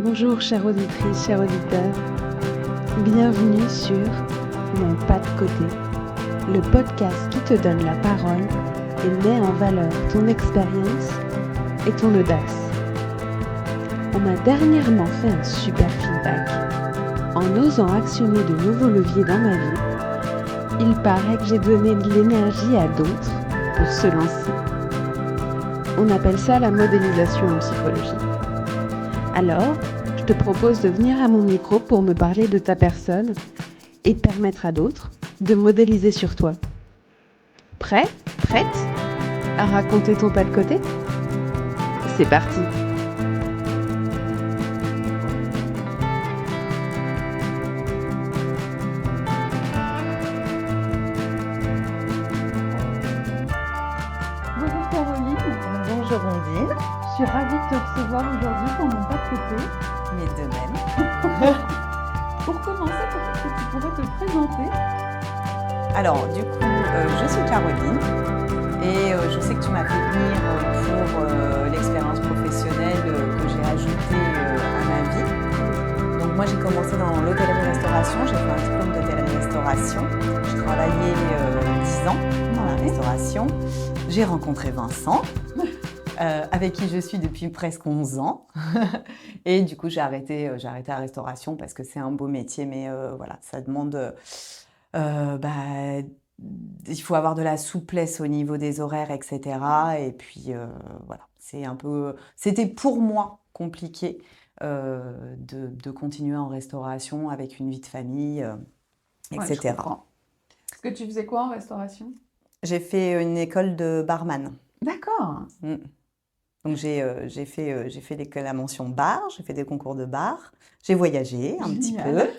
Bonjour chère auditrice, chers auditeurs. Bienvenue sur Mon pas de côté, le podcast qui te donne la parole et met en valeur ton expérience et ton audace. On m'a dernièrement fait un super feedback. En osant actionner de nouveaux leviers dans ma vie, il paraît que j'ai donné de l'énergie à d'autres pour se lancer. On appelle ça la modélisation en psychologie. Alors, je te propose de venir à mon micro pour me parler de ta personne et permettre à d'autres de modéliser sur toi. Prêt? Prête à raconter ton pas de côté? C'est parti! Bonjour Caroline. Bonjour Ondine, Je suis ravie de te recevoir aujourd'hui pour mon pas de côté. mais de même. Pour commencer, peut-être que tu pourrais te présenter. Alors, du coup, je suis Caroline et je sais que tu m'as fait venir pour l'expérience professionnelle que j'ai ajoutée à ma vie. Donc, moi, j'ai commencé dans l'hôtellerie-restauration, j'ai fait un diplôme d'hôtellerie-restauration. J'ai travaillé 10 ans dans la restauration. J'ai rencontré Vincent. Avec qui je suis depuis presque 11 ans. Et du coup, j'ai arrêté la restauration parce que c'est un beau métier, mais voilà, ça demande... il faut avoir de la souplesse au niveau des horaires, etc. Et puis, voilà, c'était pour moi compliqué de continuer en restauration avec une vie de famille, Ouais, je etc. comprends. Est-ce que tu faisais quoi en restauration? J'ai fait une école de barman. D'accord. Mm. Donc j'ai fait la mention bar, j'ai fait des concours de bar, j'ai voyagé un petit Génial.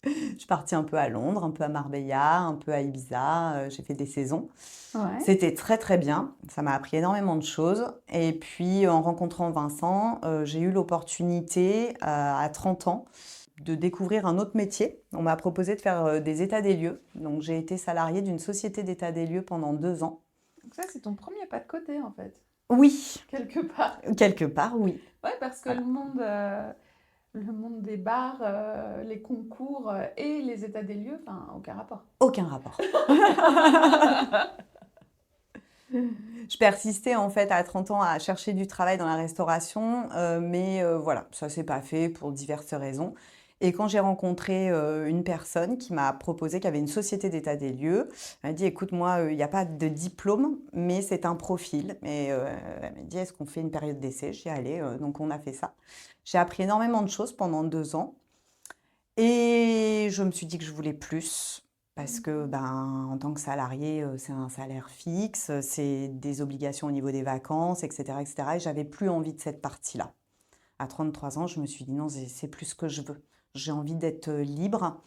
peu. Je suis partie un peu à Londres, un peu à Marbella, un peu à Ibiza, j'ai fait des saisons. Ouais. C'était très très bien, ça m'a appris énormément de choses. Et puis en rencontrant Vincent, j'ai eu l'opportunité à 30 ans de découvrir un autre métier. On m'a proposé de faire des états des lieux. Donc j'ai été salariée d'une société d'état des lieux pendant 2 ans. Donc ça, c'est ton premier pas de côté, en fait, Oui, quelque part. quelque part, oui. Ouais, parce que Voilà. le monde des bars, les concours et les états des lieux, enfin, aucun rapport. Aucun rapport. Je persistais en fait à 30 ans à chercher du travail dans la restauration, mais voilà, ça s'est pas fait pour diverses raisons. Et quand j'ai rencontré une personne qui m'a proposé, qui avait une société d'état des lieux, elle m'a dit, écoute, moi, il n'y a pas de diplôme, mais c'est un profil. Et elle m'a dit, est-ce qu'on fait une période d'essai? J'y allais, donc on a fait ça. J'ai appris énormément de choses pendant 2 ans. Et je me suis dit que je voulais plus. Parce que, en tant que salarié, c'est un salaire fixe, c'est des obligations au niveau des vacances, etc., etc. Et j'avais plus envie de cette partie-là. À 33 ans, je me suis dit non, c'est plus ce que je veux. J'ai envie d'être libre.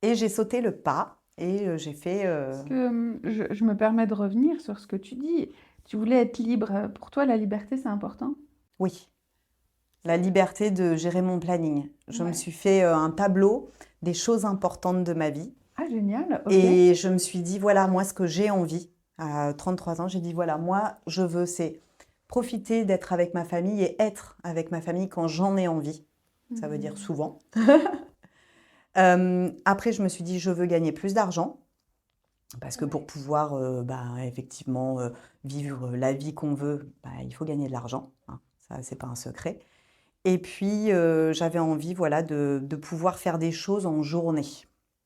Et j'ai sauté le pas et j'ai fait... Parce que je me permets de revenir sur ce que tu dis. Tu voulais être libre. Pour toi, la liberté, c'est important? Oui, la liberté de gérer mon planning. Je me Ouais. suis fait un tableau des choses importantes de ma vie. Ah, génial, ok. Et je me suis dit, voilà, moi, ce que j'ai envie, à 33 ans, j'ai dit, voilà, moi, je veux, c'est profiter d'être avec ma famille et être avec ma famille quand j'en ai envie. Ça veut dire souvent. Après, je me suis dit, je veux gagner plus d'argent. Parce que pour pouvoir, effectivement, vivre la vie qu'on veut, il faut gagner de l'argent. Hein. Ça, c'est pas un secret. Et puis, j'avais envie, voilà, de pouvoir faire des choses en journée.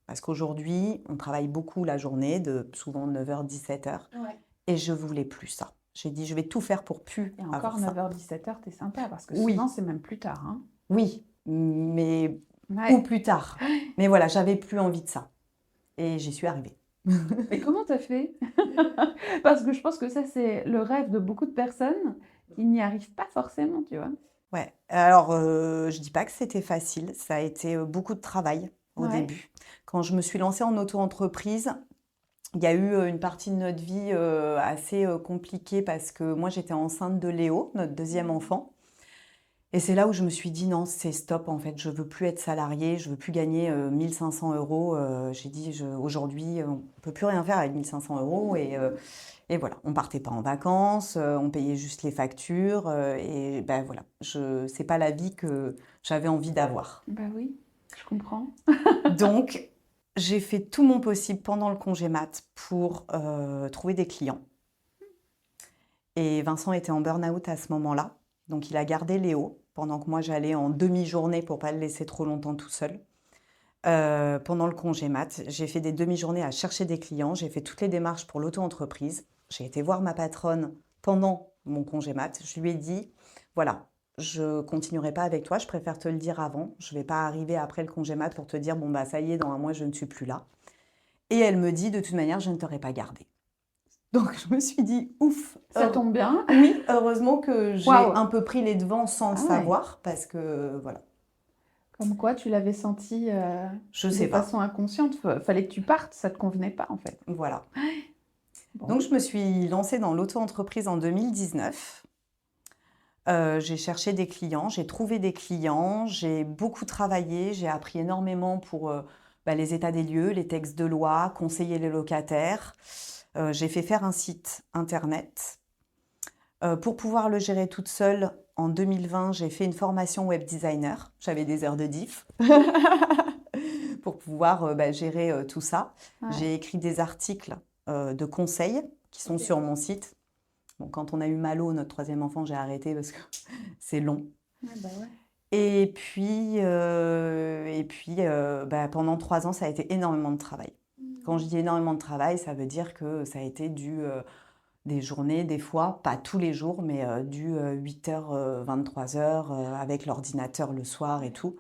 Parce qu'aujourd'hui, on travaille beaucoup la journée, souvent 9h, 17h. Ouais. Et je voulais plus ça. J'ai dit, je vais tout faire pour plus Et avoir encore ça. 9h, 17h, t'es sympa, parce que Oui. souvent, c'est même plus tard. Hein. Oui, mais Ouais. ou plus tard. Mais voilà, j'avais plus envie de ça. Et j'y suis arrivée. Et comment t'as fait? Parce que je pense que ça, c'est le rêve de beaucoup de personnes qui n'y arrivent pas forcément, tu vois. Ouais. Alors, je dis pas que c'était facile. Ça a été beaucoup de travail au Ouais. début. Quand je me suis lancée en auto-entreprise, il y a eu une partie de notre vie assez compliquée parce que moi, j'étais enceinte de Léo, notre deuxième enfant. Et c'est là où je me suis dit: «Non, c'est stop, en fait, je veux plus être salariée, je veux plus gagner, 1 500 €». J'ai dit: «Je Aujourd'hui, on peut plus rien faire avec 1 500 € et voilà». On partait pas en vacances, on payait juste les factures, et ben, voilà, c'est pas la vie que j'avais envie d'avoir. Bah oui, je comprends. Donc j'ai fait tout mon possible pendant le congé mat pour, trouver des clients. Et Vincent était en burn-out à ce moment-là, donc il a gardé Léo pendant que moi j'allais en demi-journée pour pas le laisser trop longtemps tout seul. Pendant le congé mat, j'ai fait des demi-journées à chercher des clients, j'ai fait toutes les démarches pour l'auto-entreprise. J'ai été voir ma patronne pendant mon congé mat. Je lui ai dit: «Voilà, je continuerai pas avec toi, je préfère te le dire avant. Je vais pas arriver après le congé mat pour te dire: "Bon bah ça y est, dans un mois je ne suis plus là"». Et elle me dit: «De toute manière, je ne t'aurais pas gardé». Donc je me suis dit: «Ouf, Ça tombe bien. oui, heureusement que j'ai Waouh. un peu pris les devants sans le Ah ouais. savoir parce que voilà, Comme quoi, tu l'avais senti je de sais pas, façon inconsciente. Fallait que tu partes, ça te convenait pas en fait. voilà. Bon. Donc je me suis lancée dans l'auto-entreprise en 2019. J'ai cherché des clients, j'ai trouvé des clients, j'ai beaucoup travaillé, j'ai appris énormément pour, les états des lieux, les textes de loi, conseiller les locataires. J'ai fait faire un site internet. Pour pouvoir le gérer toute seule, en 2020, j'ai fait une formation web designer. J'avais des heures de diff pour pouvoir, gérer, tout ça. Ouais. J'ai écrit des articles, de conseils qui sont Ok. sur mon site. Bon, quand on a eu Malo, notre troisième enfant, j'ai arrêté parce que c'est long. Ouais, bah ouais. Et puis, pendant 3 ans, ça a été énormément de travail. Quand je dis énormément de travail, ça veut dire que ça a été des journées, des fois, pas tous les jours, mais du 8h, 23h, avec l'ordinateur le soir et tout.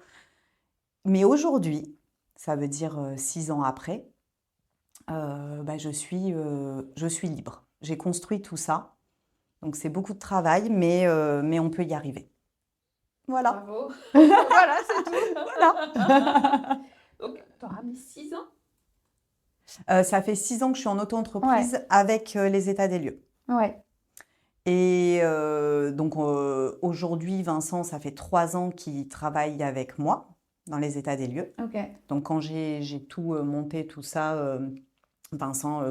Mais aujourd'hui, ça veut dire 6 ans après, je suis libre. J'ai construit tout ça, donc c'est beaucoup de travail, mais on peut y arriver. Voilà. Bravo. Voilà, c'est tout. Voilà. Donc, tu auras mis 6 ans. Ça fait 6 ans que je suis en auto-entreprise avec les états des lieux. Ouais. Et aujourd'hui, Vincent, ça fait 3 ans qu'il travaille avec moi dans les états des lieux. Ok. Donc quand j'ai tout monté, tout ça, Vincent,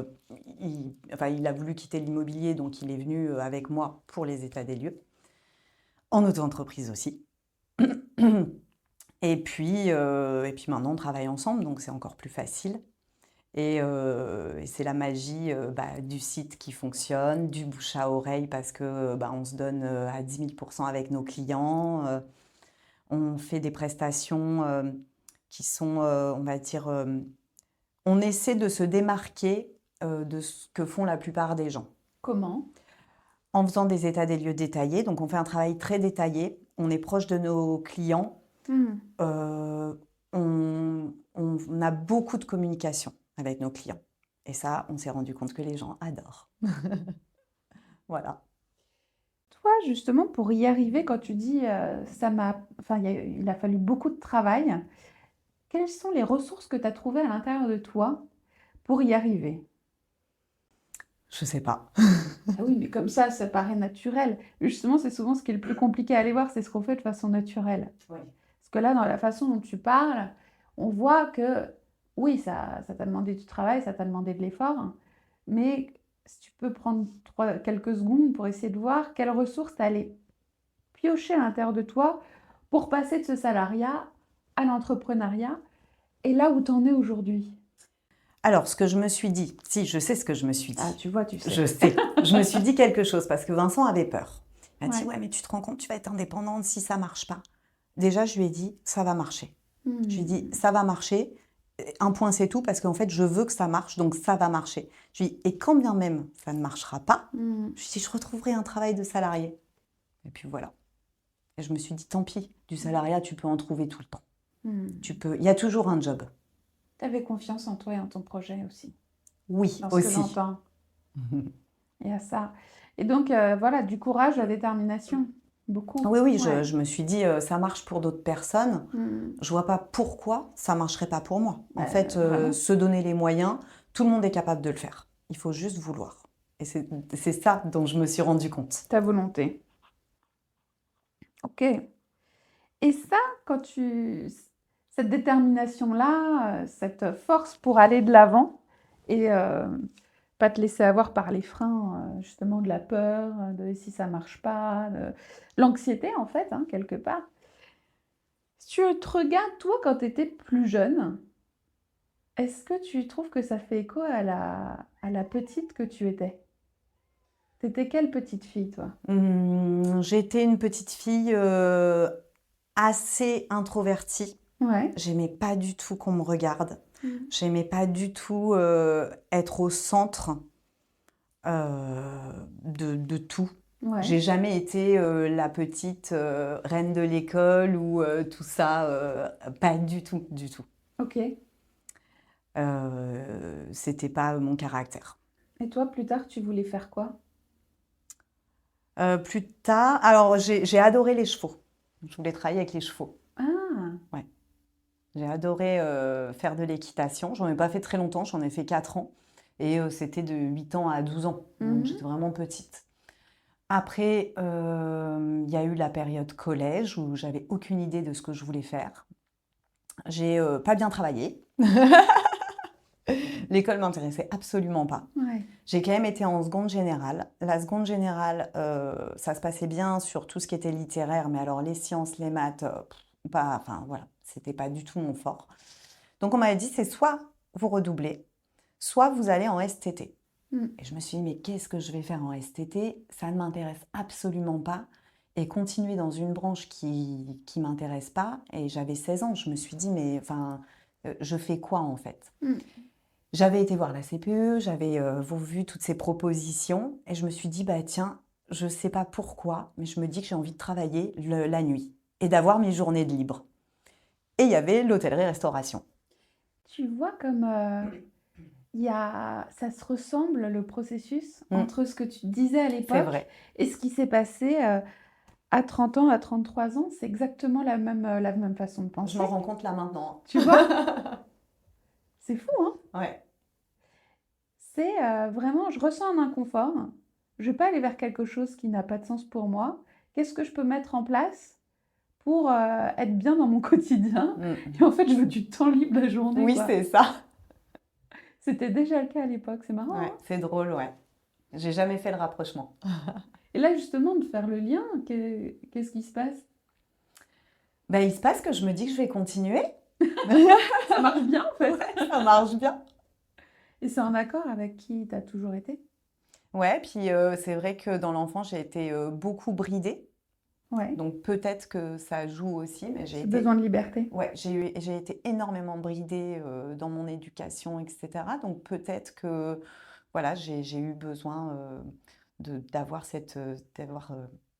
il a voulu quitter l'immobilier, donc il est venu avec moi pour les états des lieux, en auto-entreprise aussi. Et puis maintenant, on travaille ensemble, donc c'est encore plus facile. Et c'est la magie du site qui fonctionne, du bouche à oreille parce que on se donne à 10 000% avec nos clients. On fait des prestations qui sont, on va dire, on essaie de se démarquer de ce que font la plupart des gens. Comment? En faisant des états des lieux détaillés, donc on fait un travail très détaillé, on est proche de nos clients, on a beaucoup de communication avec nos clients. Et ça, on s'est rendu compte que les gens adorent. Voilà. Toi, justement, pour y arriver, quand tu dis il a fallu beaucoup de travail, quelles sont les ressources que tu as trouvées à l'intérieur de toi pour y arriver? Je sais pas. Ah oui, mais comme ça paraît naturel. Justement, c'est souvent ce qui est le plus compliqué à aller voir, c'est ce qu'on fait de façon naturelle. Oui. Parce que là, dans la façon dont tu parles, on voit que oui, ça t'a demandé du travail, ça t'a demandé de l'effort, mais si tu peux prendre quelques secondes pour essayer de voir quelles ressources tu allais piocher à l'intérieur de toi pour passer de ce salariat à l'entrepreneuriat et là où tu en es aujourd'hui. Alors, ce que je me suis dit, si, je sais ce que je me suis dit. Ah, tu vois, tu sais. Je sais. Je me suis dit quelque chose parce que Vincent avait peur. Il m'a dit, Ouais. ouais, mais tu te rends compte, tu vas être indépendante si ça marche pas. Déjà, je lui ai dit, ça va marcher. Je lui ai dit, ça va marcher. Un point, c'est tout, parce qu'en fait, je veux que ça marche, donc ça va marcher. Je lui ai dit, et quand bien même ça ne marchera pas, je lui ai dit, je retrouverai un travail de salarié. Et puis voilà. Et je me suis dit, tant pis, du salariat, tu peux en trouver tout le temps. Il y a toujours un job. Tu avais confiance en toi et en ton projet aussi, Oui, dans ce que aussi. j'entends. Il y a ça. Et donc, voilà, du courage, la détermination, beaucoup. Oui, Ouais. je me suis dit, ça marche pour d'autres personnes. Je vois pas pourquoi ça marcherait pas pour moi. En fait, vraiment. se donner les moyens, tout le monde est capable de le faire. Il faut juste vouloir. Et c'est ça dont je me suis rendu compte. Ta volonté. Ok. Et ça, cette détermination-là, cette force pour aller de l'avant et pas te laisser avoir par les freins, justement de la peur, de «et si ça marche pas?», de l'anxiété en fait, hein, quelque part. Si tu te regardes toi quand tu étais plus jeune, est-ce que tu trouves que ça fait écho à la petite que tu étais? Tu étais quelle petite fille toi? J'étais une petite fille assez introvertie. Ouais. J'aimais pas du tout qu'on me regarde. Mmh. J'aimais pas du tout être au centre de tout. Ouais. J'ai jamais été la petite reine de l'école ou tout ça. Pas du tout, du tout. OK. C'était pas mon caractère. Et toi, plus tard, tu voulais faire quoi? Plus tard, alors j'ai adoré les chevaux. Je voulais travailler avec les chevaux. Ah! Ouais. J'ai adoré faire de l'équitation. J'en ai pas fait très longtemps, j'en ai fait 4 ans. Et c'était de 8 ans à 12 ans. Donc Mmh. j'étais vraiment petite. Après, il y a eu la période collège où j'avais aucune idée de ce que je voulais faire. J'ai pas bien travaillé. L'école m'intéressait absolument pas. Ouais. J'ai quand même été en seconde générale. La seconde générale, ça se passait bien sur tout ce qui était littéraire, mais alors les sciences, les maths, enfin voilà, c'était pas du tout mon fort. Donc on m'avait dit, c'est soit vous redoublez, soit vous allez en STT. Mmh. Et je me suis dit, mais qu'est-ce que je vais faire en STT? Ça ne m'intéresse absolument pas. Et continuer dans une branche qui m'intéresse pas. Et j'avais 16 ans, je me suis dit, mais enfin, je fais quoi en fait? Mmh. J'avais été voir la CPE, j'avais vu toutes ces propositions et je me suis dit, bah tiens, je sais pas pourquoi, mais je me dis que j'ai envie de travailler la nuit et d'avoir mes journées de libre. Et il y avait l'hôtellerie-restauration. Tu vois comme ça se ressemble le processus entre ce que tu disais à C'est l'époque vrai. et ce qui s'est passé à 30 ans, à 33 ans. C'est exactement la même façon de Je penser. m'en rends compte là maintenant. Tu vois? C'est fou, hein? Ouais. C'est vraiment, je ressens un inconfort. Je vais pas aller vers quelque chose qui n'a pas de sens pour moi. Qu'est-ce que je peux mettre en place pour être bien dans mon quotidien? Et en fait, je veux du temps libre la journée, Oui, quoi. c'est ça. C'était déjà le cas à l'époque, c'est marrant, Ouais, hein? c'est drôle, ouais. J'ai jamais fait le rapprochement. Et là, justement, de faire le lien, qu'est-ce qui se passe? Ben, il se passe que je me dis que je vais continuer. Ça marche bien, en fait. Ouais, ça marche bien. Et c'est en accord avec qui tu as toujours été? Ouais, puis c'est vrai que dans l'enfance, j'ai été beaucoup bridée. Ouais. Donc peut-être que ça joue aussi, mais j'ai Ce été, besoin de liberté. ouais, j'ai été énormément bridée dans mon éducation, etc. Donc peut-être que voilà, j'ai eu besoin d'avoir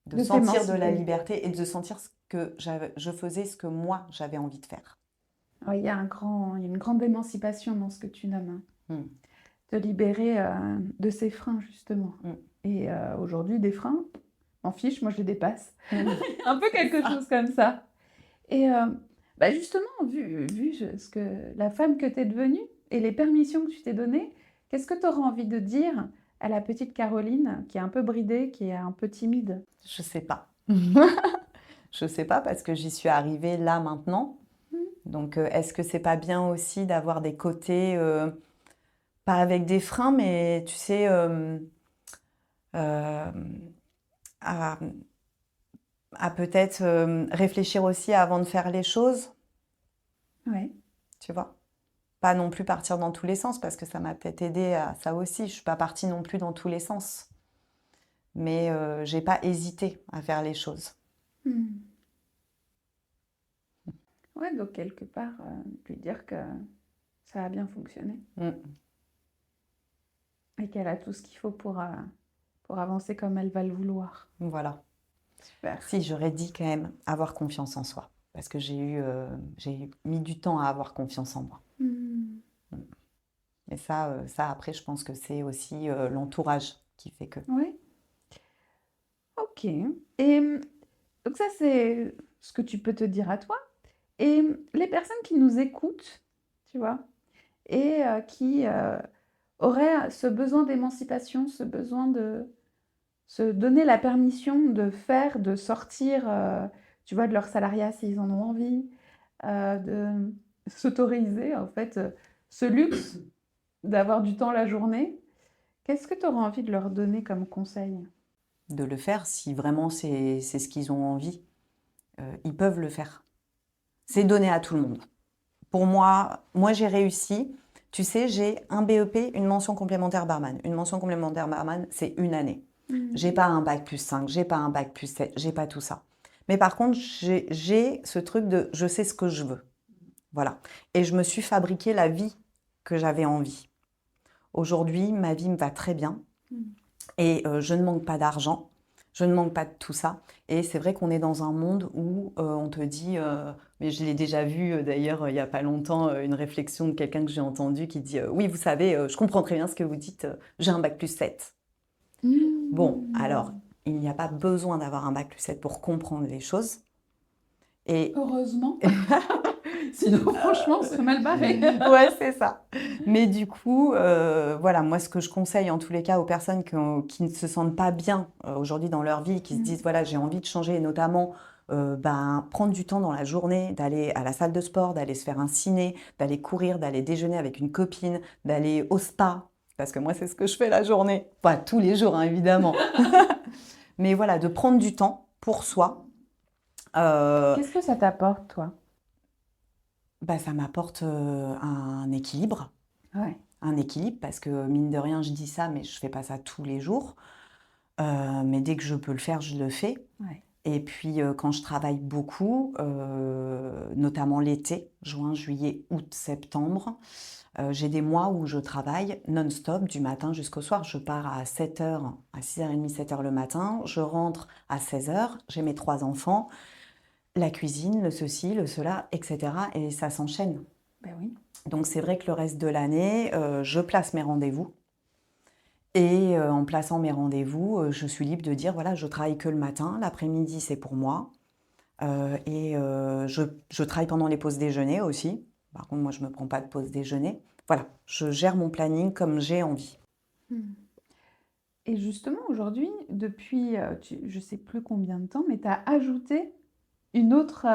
de De sentir de la t'émanciper. liberté et de sentir que je faisais ce que moi j'avais envie de faire. Ouais, il y a une grande émancipation dans ce que tu nommes, hein. Mm. Te libérer de ces freins, justement. Mm. Et aujourd'hui, des freins, m'en fiche, moi je les dépasse. Mm. Un peu quelque chose comme ça. Et bah justement, vu ce que la femme que tu es devenue et les permissions que tu t'es données, qu'est-ce que tu auras envie de dire à la petite Caroline qui est un peu bridée, qui est un peu timide? Je sais pas. Je sais pas parce que j'y suis arrivée là maintenant. Mm. Donc est-ce que c'est pas bien aussi d'avoir des côtés, pas avec des freins, mais tu sais, à, à peut-être réfléchir aussi avant de faire les choses, Ouais. tu vois? Pas non plus partir dans tous les sens parce que ça m'a peut-être aidé à ça aussi. Je suis pas partie non plus dans tous les sens. Mais j'ai pas hésité à faire les choses. Mm. Ouais, donc quelque part, lui dire que ça a bien fonctionné Mm. et qu'elle a tout ce qu'il faut pour avancer comme elle va le vouloir. Voilà. Super. Si, j'aurais dit quand même avoir confiance en soi. Parce que j'ai mis du temps à avoir confiance en moi. Mm. Et ça après, je pense que c'est aussi l'entourage qui fait que. Ouais. Ok. Et donc ça, c'est ce que tu peux te dire à toi. Et les personnes qui nous écoutent, tu vois, et qui auraient ce besoin d'émancipation, ce besoin de se donner la permission de faire, de sortir tu vois, de leur salariat s'ils en ont envie, de s'autoriser en fait ce luxe d'avoir du temps la journée. Qu'est-ce que tu aurais envie de leur donner comme conseil? De le faire si vraiment c'est ce qu'ils ont envie. Ils peuvent le faire. C'est donné à tout le monde. Pour moi, j'ai réussi. Tu sais, j'ai un BEP, une mention complémentaire barman. Une mention complémentaire barman, c'est une année. J'ai pas un bac plus 5, j'ai pas un bac plus 7, j'ai pas tout ça. Mais par contre, j'ai ce truc de je sais ce que je veux. Voilà. Et je me suis fabriqué la vie que j'avais envie. Aujourd'hui, ma vie me va très bien. Et je ne manque pas d'argent. Je ne manque pas de tout ça. Et c'est vrai qu'on est dans un monde où on te dit, mais je l'ai déjà vu d'ailleurs il n'y a pas longtemps, une réflexion de quelqu'un que j'ai entendu qui dit oui, vous savez, je comprends très bien ce que vous dites, j'ai un bac plus 7. Bon, alors, il n'y a pas besoin d'avoir un bac plus 7 pour comprendre les choses. Et Heureusement. Sinon, franchement, on serait mal barré. ouais, c'est ça. Mais du coup, voilà, moi, ce que je conseille en tous les cas aux personnes qui ne se sentent pas bien aujourd'hui dans leur vie, qui se disent, voilà, j'ai envie de changer, et notamment prendre du temps dans la journée, d'aller à la salle de sport, d'aller se faire un ciné, d'aller courir, d'aller déjeuner avec une copine, d'aller au spa, parce que moi, c'est ce que je fais la journée. Pas tous les jours, hein, évidemment. Mais voilà, de prendre du temps pour soi. Qu'est-ce que ça t'apporte, toi? Ça m'apporte un équilibre. Ouais. Un équilibre, parce que mine de rien, je dis ça, mais je fais pas ça tous les jours. Mais dès que je peux le faire, je le fais. Ouais. Et puis, quand je travaille beaucoup, notamment l'été, juin, juillet, août, septembre, j'ai des mois où je travaille non-stop, du matin jusqu'au soir. Je pars à 7h, à 6h30, 7h le matin. Je rentre à 16h. J'ai mes 3 enfants. La cuisine, le ceci, le cela, etc. Et ça s'enchaîne. Ben oui. Donc c'est vrai que le reste de l'année, je place mes rendez-vous. Et en plaçant mes rendez-vous, je suis libre de dire, voilà, je travaille que le matin, l'après-midi c'est pour moi. Je travaille pendant les pauses déjeuner aussi. Par contre, moi, je ne me prends pas de pause déjeuner. Voilà, je gère mon planning comme j'ai envie. Et justement, aujourd'hui, depuis je ne sais plus combien de temps, mais tu as ajouté une autre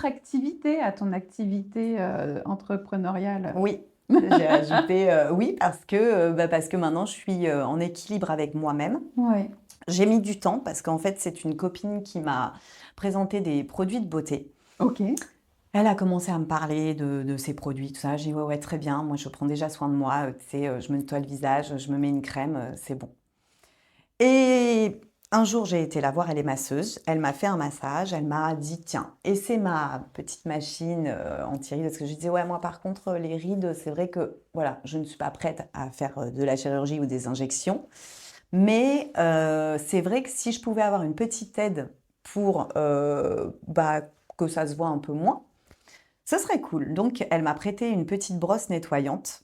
activité à ton activité entrepreneuriale. Oui, j'ai ajouté oui parce que maintenant je suis en équilibre avec moi-même. Ouais. J'ai mis du temps parce qu'en fait c'est une copine qui m'a présenté des produits de beauté. Ok. Elle a commencé à me parler de ses produits, tout ça. J'ai dit ouais très bien, moi je prends déjà soin de moi, tu sais, je me nettoie le visage, je me mets une crème, c'est bon. Et un jour, j'ai été la voir, elle est masseuse. Elle m'a fait un massage, elle m'a dit tiens, essaie ma petite machine anti-rides. Parce que je disais ouais, moi par contre, les rides, c'est vrai que voilà, je ne suis pas prête à faire de la chirurgie ou des injections. Mais c'est vrai que si je pouvais avoir une petite aide pour que ça se voit un peu moins, ce serait cool. Donc, elle m'a prêté une petite brosse nettoyante.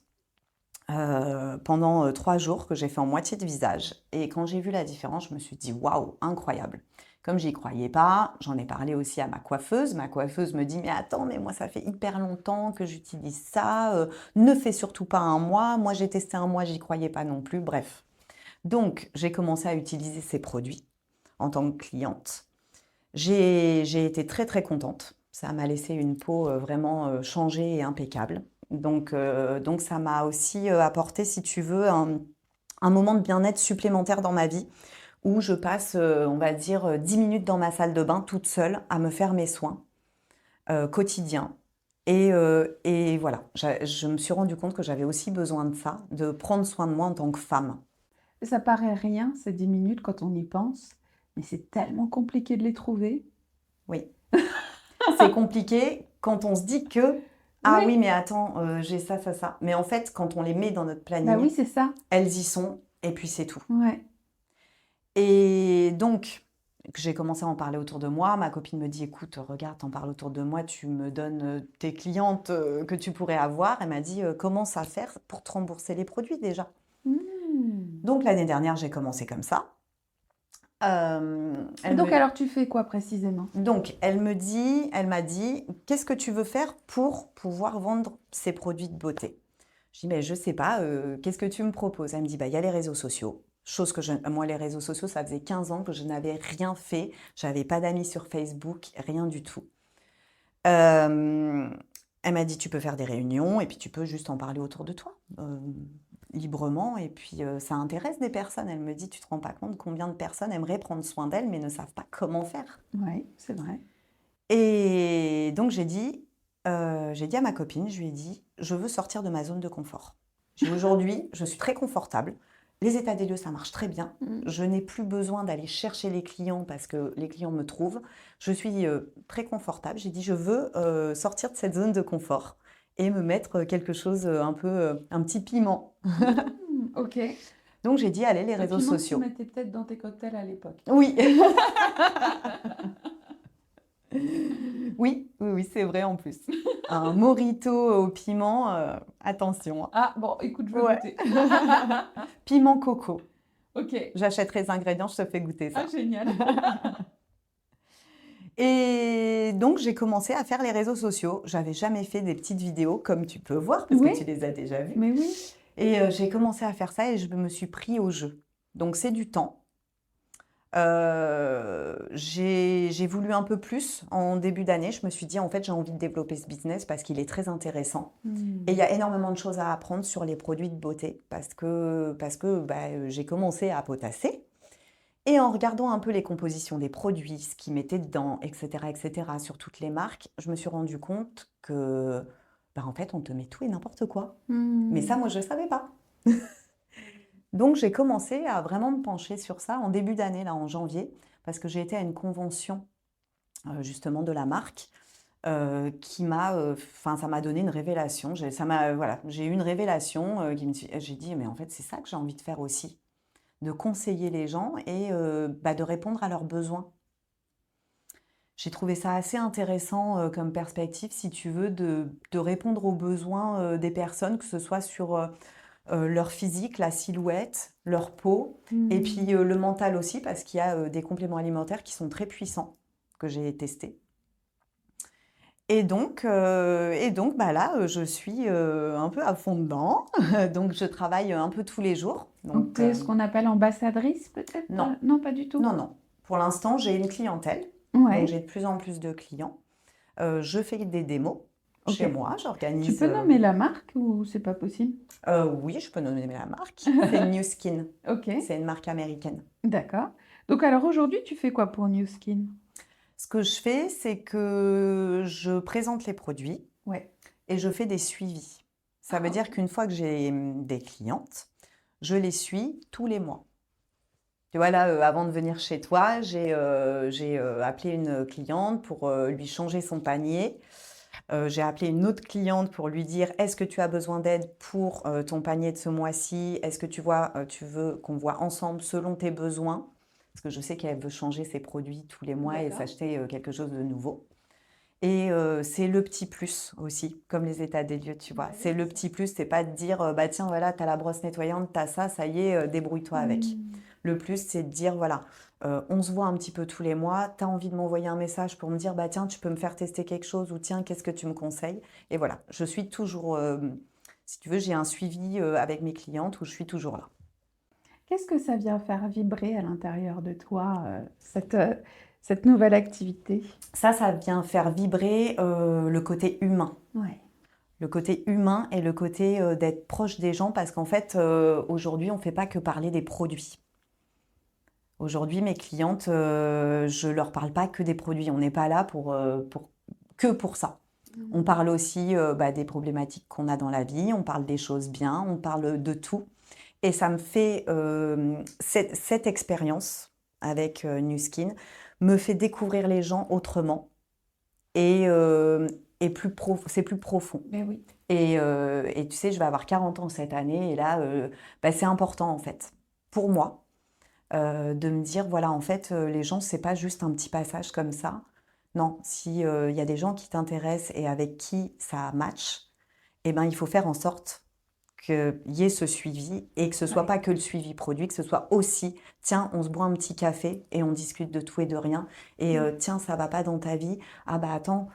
Pendant 3 jours que j'ai fait en moitié de visage. Et quand j'ai vu la différence, je me suis dit waouh, incroyable. Comme j'y croyais pas, j'en ai parlé aussi à ma coiffeuse. Ma coiffeuse me dit mais attends, mais moi ça fait hyper longtemps que j'utilise ça. Ne fais surtout pas un mois. Moi j'ai testé un mois, j'y croyais pas non plus. Bref. Donc j'ai commencé à utiliser ces produits en tant que cliente. J'ai été très très contente. Ça m'a laissé une peau vraiment changée et impeccable. Donc ça m'a aussi apporté, si tu veux, un moment de bien-être supplémentaire dans ma vie où je passe, on va dire, 10 minutes dans ma salle de bain toute seule à me faire mes soins quotidiens. Et voilà, je me suis rendu compte que j'avais aussi besoin de ça, de prendre soin de moi en tant que femme. Ça paraît rien, ces 10 minutes quand on y pense, mais c'est tellement compliqué de les trouver. Oui, c'est compliqué quand on se dit que ah oui, mais attends, j'ai ça, ça, ça. Mais en fait, quand on les met dans notre planning, Bah oui, c'est ça. elles y sont, et puis c'est tout. Ouais. Et donc, j'ai commencé à en parler autour de moi. Ma copine me dit, écoute, regarde, t'en parles autour de moi, tu me donnes tes clientes que tu pourrais avoir. Elle m'a dit, commence à faire pour te rembourser les produits déjà. Donc l'année dernière, j'ai commencé comme ça. Donc alors tu fais quoi précisément? Donc elle m'a dit, qu'est-ce que tu veux faire pour pouvoir vendre ces produits de beauté? Je dis, mais je sais pas, qu'est-ce que tu me proposes? Elle me dit, il y a les réseaux sociaux. Chose que moi, les réseaux sociaux, ça faisait 15 ans que je n'avais rien fait. J'avais pas d'amis sur Facebook, rien du tout. Euh, Elle m'a dit, tu peux faire des réunions et puis tu peux juste en parler autour de toi, librement. Et puis, ça intéresse des personnes. Elle me dit, tu te rends pas compte combien de personnes aimeraient prendre soin d'elles, mais ne savent pas comment faire. Oui, c'est vrai. Et donc, j'ai dit à ma copine, je lui ai dit, je veux sortir de ma zone de confort. Aujourd'hui, je suis très confortable. Les états des lieux, ça marche très bien. Je n'ai plus besoin d'aller chercher les clients parce que les clients me trouvent. Je suis très confortable. J'ai dit, je veux sortir de cette zone de confort et me mettre quelque chose un petit piment. Ok. Donc, j'ai dit, allez, les réseaux piment sociaux. que tu mettais peut-être dans tes cocktails à l'époque. Oui. Oui, c'est vrai en plus. Un mojito au piment, attention. Ah, bon, écoute, je vais Ouais. goûter. Piment coco. Ok. J'achèterai les ingrédients, je te fais goûter ça. Ah, génial. Et donc, j'ai commencé à faire les réseaux sociaux. J'avais jamais fait des petites vidéos comme tu peux voir, parce Oui. que tu les as déjà vues. Mais oui. Et j'ai commencé à faire ça et je me suis pris au jeu. Donc, c'est du temps. J'ai voulu un peu plus en début d'année. Je me suis dit, en fait, j'ai envie de développer ce business parce qu'il est très intéressant. Et il y a énormément de choses à apprendre sur les produits de beauté parce que j'ai commencé à potasser. Et en regardant un peu les compositions des produits, ce qu'ils mettaient dedans, etc., sur toutes les marques, je me suis rendu compte que, en fait, on te met tout et n'importe quoi. Mais ça, moi, je ne savais pas. Donc, j'ai commencé à vraiment me pencher sur ça en début d'année, là, en janvier, parce que j'ai été à une convention, justement, de la marque, qui m'a, ça m'a donné une révélation. J'ai eu une révélation j'ai dit, mais en fait, c'est ça que j'ai envie de faire aussi, de conseiller les gens et de répondre à leurs besoins. J'ai trouvé ça assez intéressant comme perspective, si tu veux, de répondre aux besoins des personnes, que ce soit sur leur physique, la silhouette, leur peau, et puis le mental aussi, parce qu'il y a des compléments alimentaires qui sont très puissants, que j'ai testés. Et donc là, je suis un peu à fond dedans. Donc, je travaille un peu tous les jours. Donc, tu es ce qu'on appelle ambassadrice, peut-être? Non. Non, pas du tout. Non. Pour l'instant, j'ai une clientèle. Ouais. Donc, j'ai de plus en plus de clients. Je fais des démos chez moi. J'organise. Tu peux nommer la marque ou c'est pas possible? Oui, je peux nommer la marque. C'est New Skin. Ok. C'est une marque américaine. D'accord. Donc, alors aujourd'hui, tu fais quoi pour New Skin? Ce que je fais, c'est que je présente les produits Ouais. et je fais des suivis. Ça veut dire qu'une fois que j'ai des clientes, je les suis tous les mois. Tu vois, là, avant de venir chez toi, j'ai appelé une cliente pour lui changer son panier. J'ai appelé une autre cliente pour lui dire, est-ce que tu as besoin d'aide pour ton panier de ce mois-ci? Est-ce que tu veux qu'on voit ensemble selon tes besoins? Parce que je sais qu'elle veut changer ses produits tous les mois et s'acheter quelque chose de nouveau. Et c'est le petit plus aussi, comme les états des lieux, tu vois. C'est le petit plus, c'est pas de dire, tiens, voilà, t'as la brosse nettoyante, t'as ça y est, débrouille-toi avec. Le plus, c'est de dire, voilà, on se voit un petit peu tous les mois, t'as envie de m'envoyer un message pour me dire, tiens, tu peux me faire tester quelque chose, ou tiens, qu'est-ce que tu me conseilles? Et voilà, je suis toujours, si tu veux, j'ai un suivi avec mes clientes où je suis toujours là. Qu'est-ce que ça vient faire vibrer à l'intérieur de toi, cette nouvelle activité? Ça vient faire vibrer le côté humain. Ouais. Le côté humain et le côté d'être proche des gens, parce qu'en fait, aujourd'hui, on ne fait pas que parler des produits. Aujourd'hui, mes clientes, je ne leur parle pas que des produits. On n'est pas là que pour ça. On parle aussi des problématiques qu'on a dans la vie, on parle des choses bien, on parle de tout. Et ça me fait, cette expérience avec New Skin me fait découvrir les gens autrement et c'est plus profond. Mais oui. Et tu sais, je vais avoir 40 ans cette année et là, c'est important en fait, pour moi, de me dire, voilà, en fait, les gens, c'est pas juste un petit passage comme ça. Non, si y a des gens qui t'intéressent et avec qui ça match, il faut faire en sorte qu'il y ait ce suivi et que ce soit pas que le suivi produit, que ce soit aussi, tiens, on se boit un petit café et on discute de tout et de rien. Et tiens, ça va pas dans ta vie. Ah attends,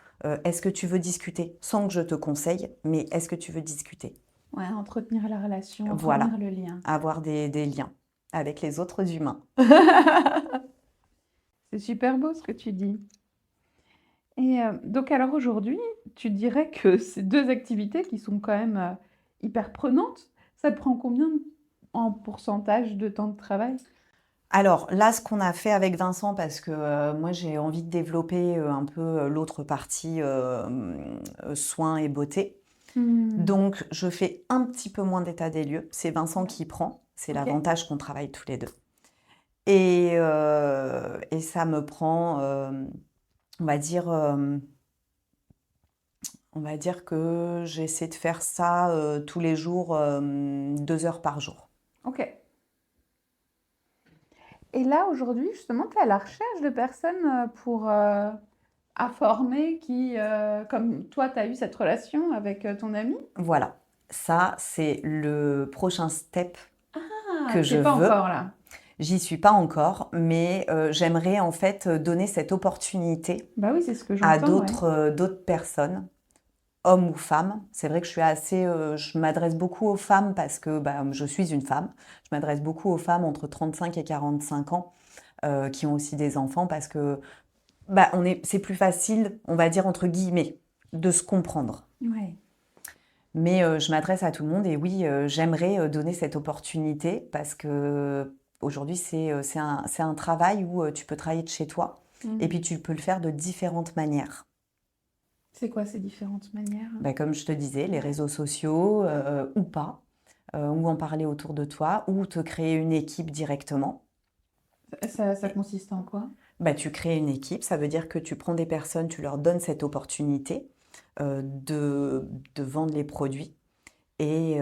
est-ce que tu veux discuter? Sans que je te conseille, mais est-ce que tu veux discuter? Ouais, entretenir la relation, Voilà. entretenir le lien. Avoir des liens. avec les autres humains. C'est super beau ce que tu dis. Et donc alors aujourd'hui, tu dirais que ces 2 activités qui sont quand même, hyper prenantes, ça te prend combien en pourcentage de temps de travail? Alors là, ce qu'on a fait avec Vincent, parce que moi j'ai envie de développer un peu l'autre partie soins et beauté. Mmh. Donc je fais un petit peu moins d'état des lieux. C'est Vincent qui prend. C'est OK. l'avantage qu'on travaille tous les deux. Et ça me prend, on va dire, que j'essaie de faire ça tous les jours, 2 heures par jour. OK. Et là, aujourd'hui, justement, tu es à la recherche de personnes, pour, à former qui, comme toi, tu as eu cette relation avec, ton ami? Voilà, ça c'est le prochain step Ah, que tu je es pas veux. encore là? J'y suis pas encore, mais j'aimerais en fait donner cette opportunité Bah oui, c'est ce que à j'entends, ouais. d'autres personnes, hommes ou femmes. C'est vrai que je m'adresse beaucoup aux femmes parce que je suis une femme. Je m'adresse beaucoup aux femmes entre 35 et 45 ans qui ont aussi des enfants parce que c'est plus facile, on va dire entre guillemets, de se comprendre. Ouais. Mais je m'adresse à tout le monde et oui, j'aimerais donner cette opportunité parce que aujourd'hui, c'est un travail où tu peux travailler de chez toi et Mmh. puis tu peux le faire de différentes manières. C'est quoi ces différentes manières? Comme je te disais, les réseaux sociaux ou pas, ou en parler autour de toi, ou te créer une équipe directement. Ça consiste en quoi? Tu crées une équipe, ça veut dire que tu prends des personnes, tu leur donnes cette opportunité de vendre les produits. Et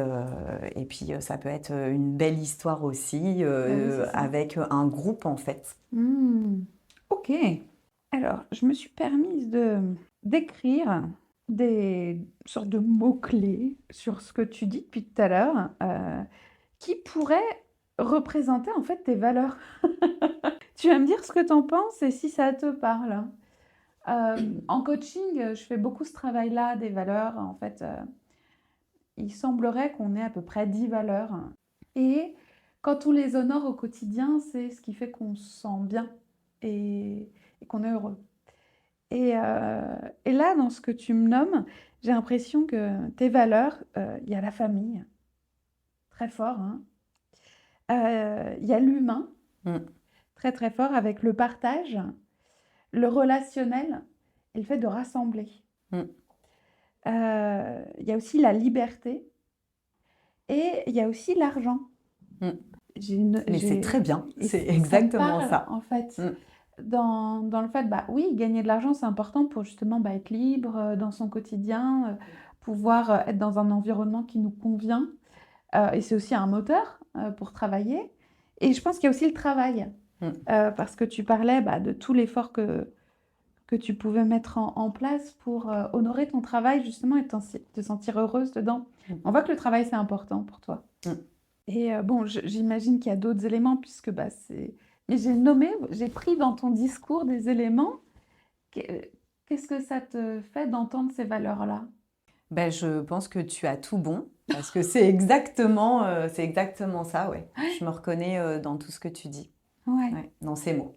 puis ça peut être une belle histoire aussi Bah oui, c'est ça. avec un groupe en fait. Mmh. OK. Alors, je me suis permise d'écrire des sortes de mots-clés sur ce que tu dis depuis tout à l'heure, qui pourraient représenter en fait tes valeurs. Tu vas me dire ce que tu en penses et si ça te parle. En coaching, je fais beaucoup ce travail-là des valeurs. En fait, il semblerait qu'on ait à peu près 10 valeurs et quand on les honore au quotidien, c'est ce qui fait qu'on se sent bien et qu'on est heureux. Et et là, dans ce que tu me nommes, j'ai l'impression que tes valeurs, il y a la famille, très fort, hein. Il y a l'humain, Mm. très, très fort, avec le partage, le relationnel et le fait de rassembler. Mm. Il y a aussi la liberté et il y a aussi l'argent. Mm. Mais c'est J'ai très bien, et c'est ça me exactement parle, ça. en fait. Mm. Dans le fait, oui, gagner de l'argent, c'est important pour justement, être libre, dans son quotidien, pouvoir, être dans un environnement qui nous convient, et c'est aussi un moteur, pour travailler et je pense qu'il y a aussi le travail, Mm. parce que tu parlais, de tout l'effort que tu pouvais mettre en place pour, honorer ton travail justement et te sentir heureuse dedans. Mm. On voit que le travail, c'est important pour toi. Mm. Et bon, j'imagine qu'il y a d'autres éléments puisque, c'est mais j'ai pris dans ton discours des éléments. Qu'est-ce que ça te fait d'entendre ces valeurs-là? Je pense que tu as tout bon parce que c'est exactement ça, ouais. Je me reconnais dans tout ce que tu dis, Ouais. ouais, dans ces mots.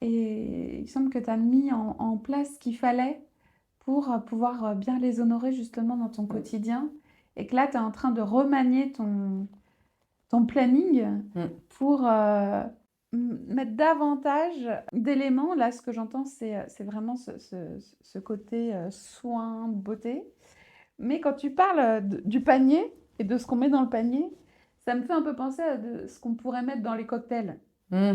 Et il semble que tu as mis en place ce qu'il fallait pour, pouvoir, bien les honorer justement dans ton quotidien et que là, tu es en train de remanier ton planning Mm. pour, mettre davantage d'éléments. Là, ce que j'entends, c'est vraiment ce côté, soin, beauté. Mais quand tu parles, du panier et de ce qu'on met dans le panier, ça me fait un peu penser à ce qu'on pourrait mettre dans les cocktails. Mm.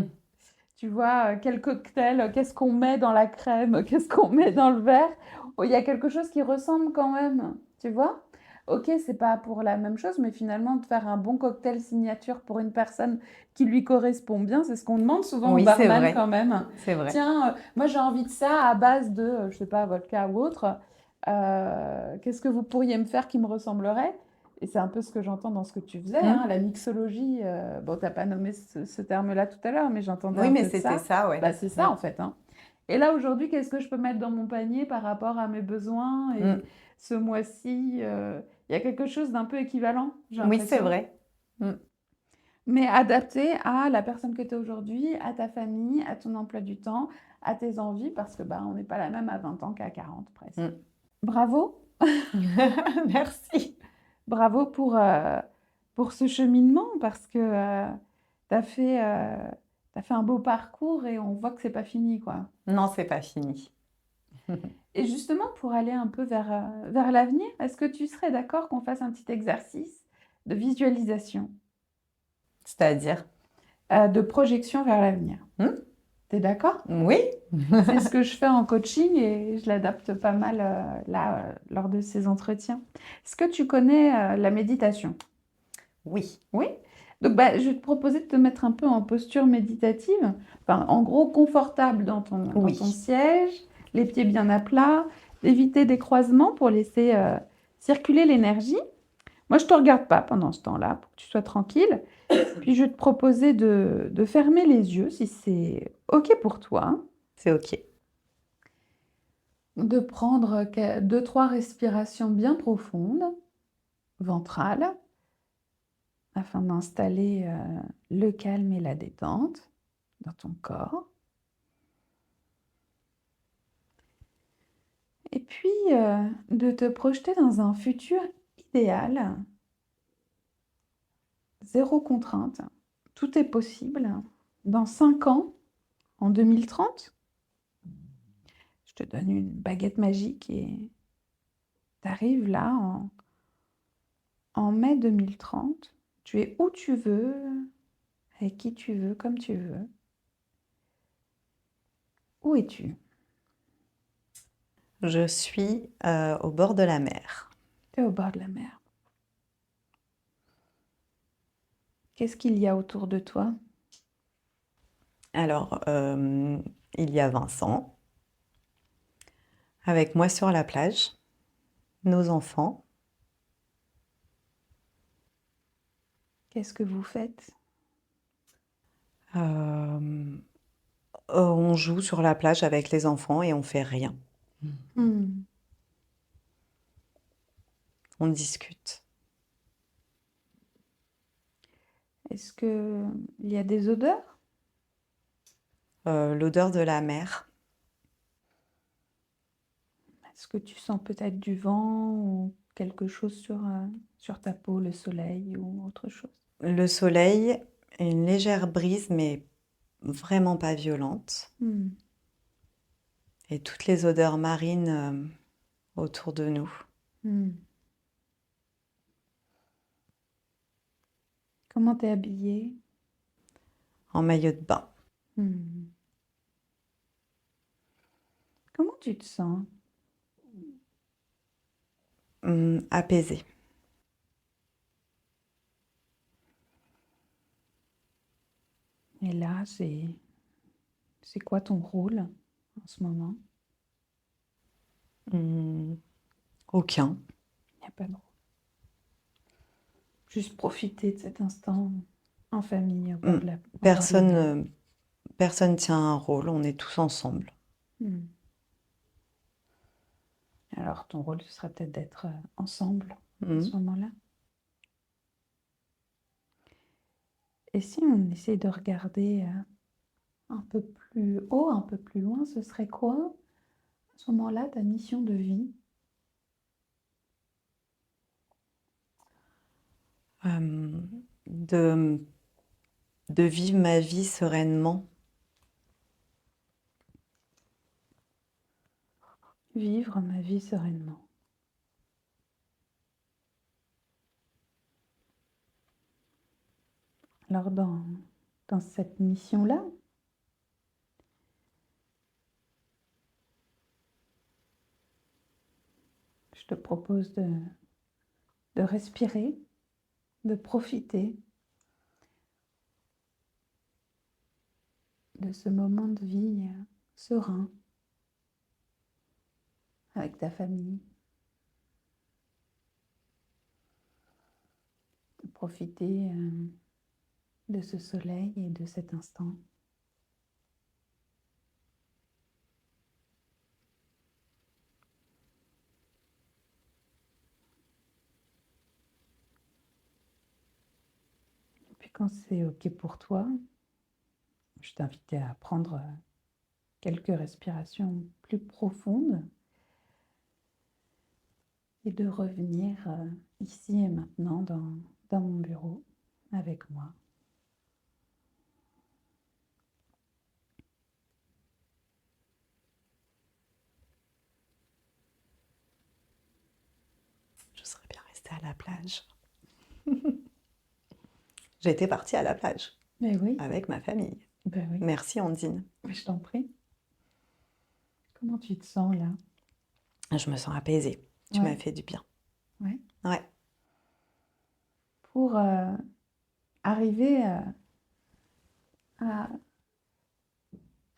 Tu vois, quel cocktail, qu'est-ce qu'on met dans la crème, qu'est-ce qu'on met dans le verre? Oh, il y a quelque chose qui ressemble quand même, tu vois? OK, c'est pas pour la même chose, mais finalement de faire un bon cocktail signature pour une personne qui lui correspond bien, c'est ce qu'on demande souvent au Oui, c'est barman vrai, quand même. c'est vrai. Tiens, moi j'ai envie de ça à base de, je sais pas, vodka ou autre. Qu'est-ce que vous pourriez me faire qui me ressemblerait? Et c'est un peu ce que j'entends dans ce que tu faisais, hein, Mm. la mixologie. Bon, tu pas nommé ce terme-là tout à l'heure, mais j'entendais Oui, un mais peu de c'était ça. ça, ouais. C'est ça, en fait, hein. Et là, aujourd'hui, qu'est-ce que je peux mettre dans mon panier par rapport à mes besoins? Et Mm. ce mois-ci, il y a quelque chose d'un peu équivalent, j'ai Oui, c'est l'impression. vrai. Mm. Mais adapté à la personne que tu es aujourd'hui, à ta famille, à ton emploi du temps, à tes envies, parce que on n'est pas la même à 20 ans qu'à 40 presque. Bravo, Merci. bravo pour ce cheminement, parce que tu as fait, t'as fait un beau parcours et on voit que c'est pas fini, quoi. Non, c'est pas fini. Et justement, pour aller un peu vers l'avenir, est-ce que tu serais d'accord qu'on fasse un petit exercice de visualisation, C'est-à-dire? de projection vers l'avenir? Hmm. Tu es d'accord? Oui. C'est ce que je fais en coaching et je l'adapte pas mal lors de ces entretiens. Est-ce que tu connais la méditation? Oui. Oui. Donc, je vais te proposer de te mettre un peu en posture méditative, enfin, en gros, confortable dans ton Oui. siège, les pieds bien à plat, éviter des croisements pour laisser circuler l'énergie. Moi, je ne te regarde pas pendant ce temps-là pour que tu sois tranquille. Puis, je vais te proposer de fermer les yeux si c'est OK pour toi. C'est OK. De prendre 2-3 respirations bien profondes, ventrales, afin d'installer le calme et la détente dans ton corps. Et puis, de te projeter dans un futur idéal, zéro contrainte. Tout est possible. Dans 5 ans, en 2030, je te donne une baguette magique et tu arrives là en mai 2030. Tu es où tu veux, avec qui tu veux, comme tu veux. Où es-tu? Je suis au bord de la mer. Tu es au bord de la mer. Qu'est-ce qu'il y a autour de toi? Alors, il y a Vincent, avec moi sur la plage, nos enfants. Qu'est-ce que vous faites? On joue sur la plage avec les enfants et on fait rien. On discute. Est-ce qu'il y a des odeurs? L'odeur de la mer. Est-ce que tu sens peut-être du vent ou quelque chose sur ta peau, le soleil ou autre chose? Le soleil, une légère brise, mais vraiment pas violente. Et toutes les odeurs marines autour de nous. Comment t'es habillée? En maillot de bain. Comment tu te sens? Apaisée. Et là, c'est quoi ton rôle en ce moment? Aucun. Il n'y a pas de rôle. Juste profiter de cet instant en famille, au bord de la mer. Personne tient un rôle, on est tous ensemble. Alors, ton rôle, ce serait peut-être d'être ensemble à ce moment-là. Et si on essaie de regarder un peu plus haut, un peu plus loin, ce serait quoi, à ce moment-là, ta mission de vie? De vivre ma vie sereinement. Vivre ma vie sereinement. Alors, dans cette mission-là, je te propose de respirer, de profiter de ce moment de vie serein avec ta famille. De profiter de ce soleil et de cet instant. Quand c'est OK pour toi, je t'invitais à prendre quelques respirations plus profondes et de revenir ici et maintenant dans mon bureau avec moi. Je serais bien restée à la plage. J'étais partie à la plage Mais oui, avec ma famille. ben oui, Merci Ondine. je t'en prie. Comment tu te sens là? Je me sens apaisée. Tu Ouais. m'as fait du bien. Ouais. Ouais. Pour arriver à,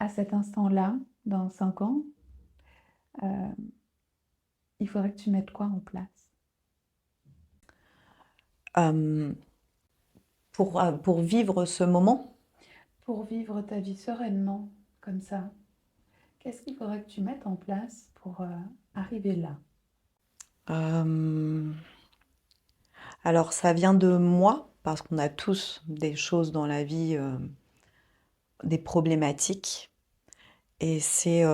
à cet instant-là, dans 5 ans, euh, il faudrait que tu mettes quoi en place? Euh, pour vivre ce moment, Pour vivre ta vie sereinement, comme ça, qu'est-ce qu'il faudrait que tu mettes en place pour arriver là? euh, alors ça vient de moi, parce qu'on a tous des choses dans la vie, des problématiques. Et c'est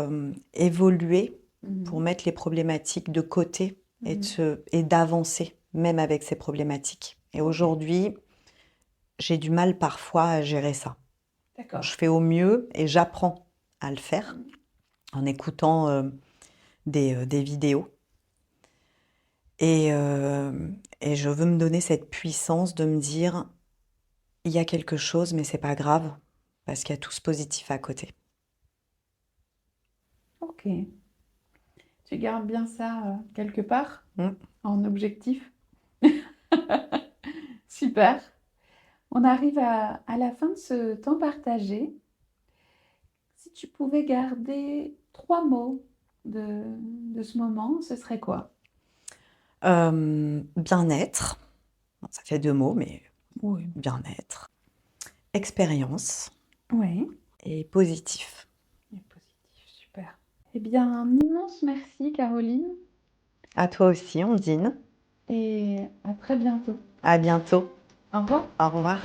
évoluer pour Mhm. mettre les problématiques de côté et, Mhm. et d'avancer, même avec ces problématiques. Et Ok. aujourd'hui, j'ai du mal parfois à gérer ça. D'accord. Je fais au mieux et j'apprends à le faire Mhm. en écoutant des vidéos. Et, euh, et je veux me donner cette puissance de me dire, il y a quelque chose, mais c'est pas grave, parce qu'il y a tout ce positif à côté. Ok. Tu gardes bien ça quelque part Mm. en objectif? Super. On arrive à la fin de ce temps partagé. Si tu pouvais garder 3 mots de ce moment, ce serait quoi? Bien-être, bon, ça fait 2 mots, mais Oui. bien-être, expérience Oui. et positif. Et positif, super. Eh bien, un immense merci, Caroline, À toi aussi, Ondine. et à très bientôt. À bientôt. Au revoir. Au revoir.